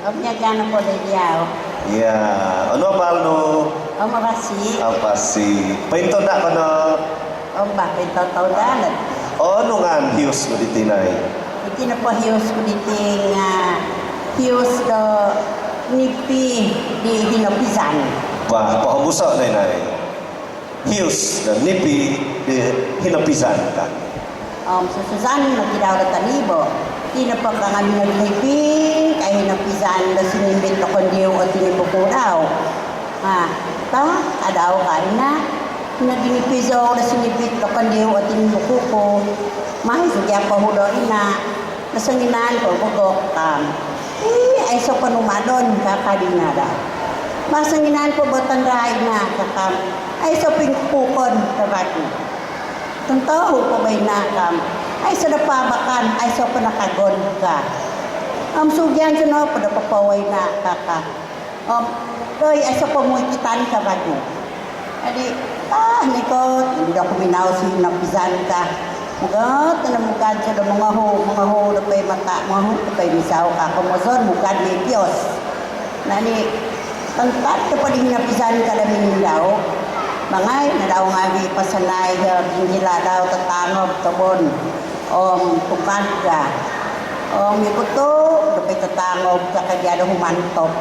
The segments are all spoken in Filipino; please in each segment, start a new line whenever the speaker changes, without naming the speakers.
Obnyagana po na diyaw.
Yeah. Ano ba no?
O marasi.
Apa si? Painto na ka na.
O bakit tataw-dalan?
O ano nga hiyos mo ditinay?
Iti na po hiyos ko diting hiyos do nipi di hinapisan.
Ba, pahabusa na inay. Hiyos na nipi di hinapisan ka.
Susan nagkidaw na talibo. Di na pa kami naglipin, kaya hinapisan na sinimbit na kondiyo o tinibukuraw. Adaw kain na. Naginipiso na sinibit na kondiyo o tinibukuko. Mahal sa pa huloy na. Nasanginan ko, bugok ay so panumadon, kakadina daw. Masanginan ko batan raig na, kakam. Ay so pingpukon, kabati. Tuntaho ko ba'y nakam. Ay sa napabakan, ay sa panakagon ka. Sugyan siya no, padapapaway na kaka. Doy, ay sa pamuikitan ka ba mo? Adi, nikot, hindi na kuminaw siya napisan ka. Mugat, na mugad siya na mga ho, na pa'y mata, mga ho, na pa'y misaw ka. Kumazon, mugad ni Diyos. Nani, tangkat na pa rin napisan ka namin daw. Mangay, na daw nga pasanay, hinila daw tatangob, tabon. Pupad ka. Ikuto, dapay tatangob ka kaya daw humantop.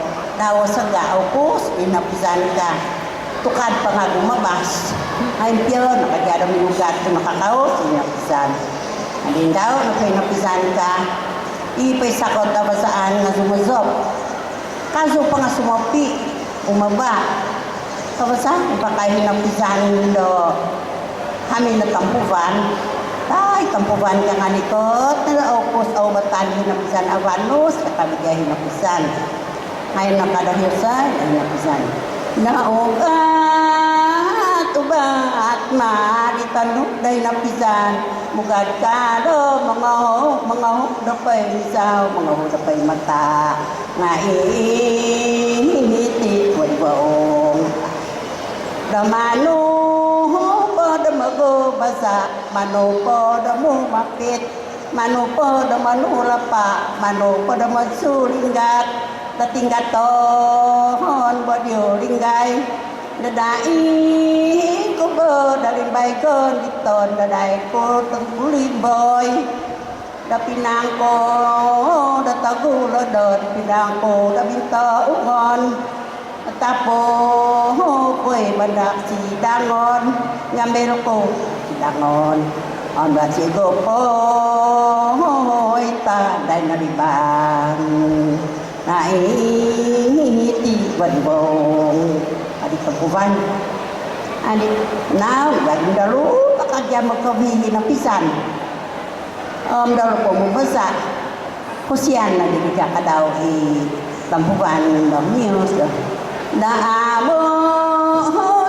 Daw sa gaaw pus, inapisan ka. Tukad pa nga gumabas. Ay piyon, kaya daw minugat sa makakaos, inapisan. Alin daw, napisan ka. Ipay sakot daw saan nga sumazop. Kaso pa nga sumapi, umaba. Kabasa, ipakain napisan do kami na tampuvan. Ay, tampuvan ka nga nikot. Nalaopos o batan hinapisan awanus. Kakabigay hinapisan. Ngayon nakadahisan, ay hinapisan. Naugat, ubat, maritanok na hinapisan. Mugad ka do, mga ho, dapay misaw, mga ho, dapay mata. Nga ihiti, walibaong. Damano po damago basa, mano po damu mapit, mano po damanu lapa, mano po damatsulinggat, datinggaton bodyo linggay, dadai ko bo dalimbay kon diton dadai ko tengkuliboy, dapinang ko datagulodon, pinang ko dabinta ugon. Tapo ko'y bandak si dangon, ngambil ko si dangon. Anda si gopo, ita day naribang. Naiti banbong. Adik pagkuban. Adik na, lagi dalu, kakagya magkabihi na pisan. Dalu ko mubasa. Kusiyan na dibigya ka daw tampuban ng news. Naamo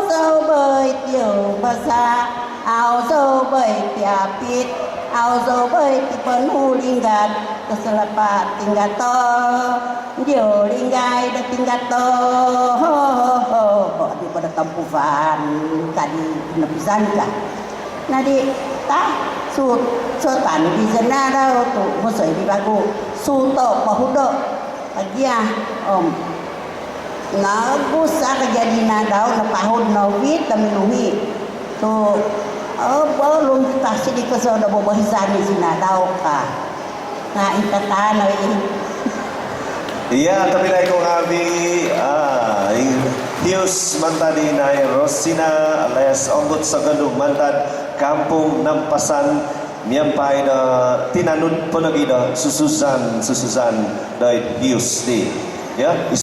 sâu bơi tiểu basa ao sâu bơi tiapit ao sâu bơi tipanu linggat keselapa tinggato dio linggai da tinggato di pada tampuvan tadi napisan ka nadi ta sultan di sana daw tu mosoi di bagu suto pahudo agia nagusa kajadi na daw napahod na wit tamiluhi so balong kita sidi ko sa nababahisan ni sinadaw ka na itatanaw
Iya, tapi na ikaw abi Hiyos mantadi na Rosina alias Onggot sa Gandong mantad kampung Nampasan miyampay na tinanod po na gida sususan da Hiyos di. Ya,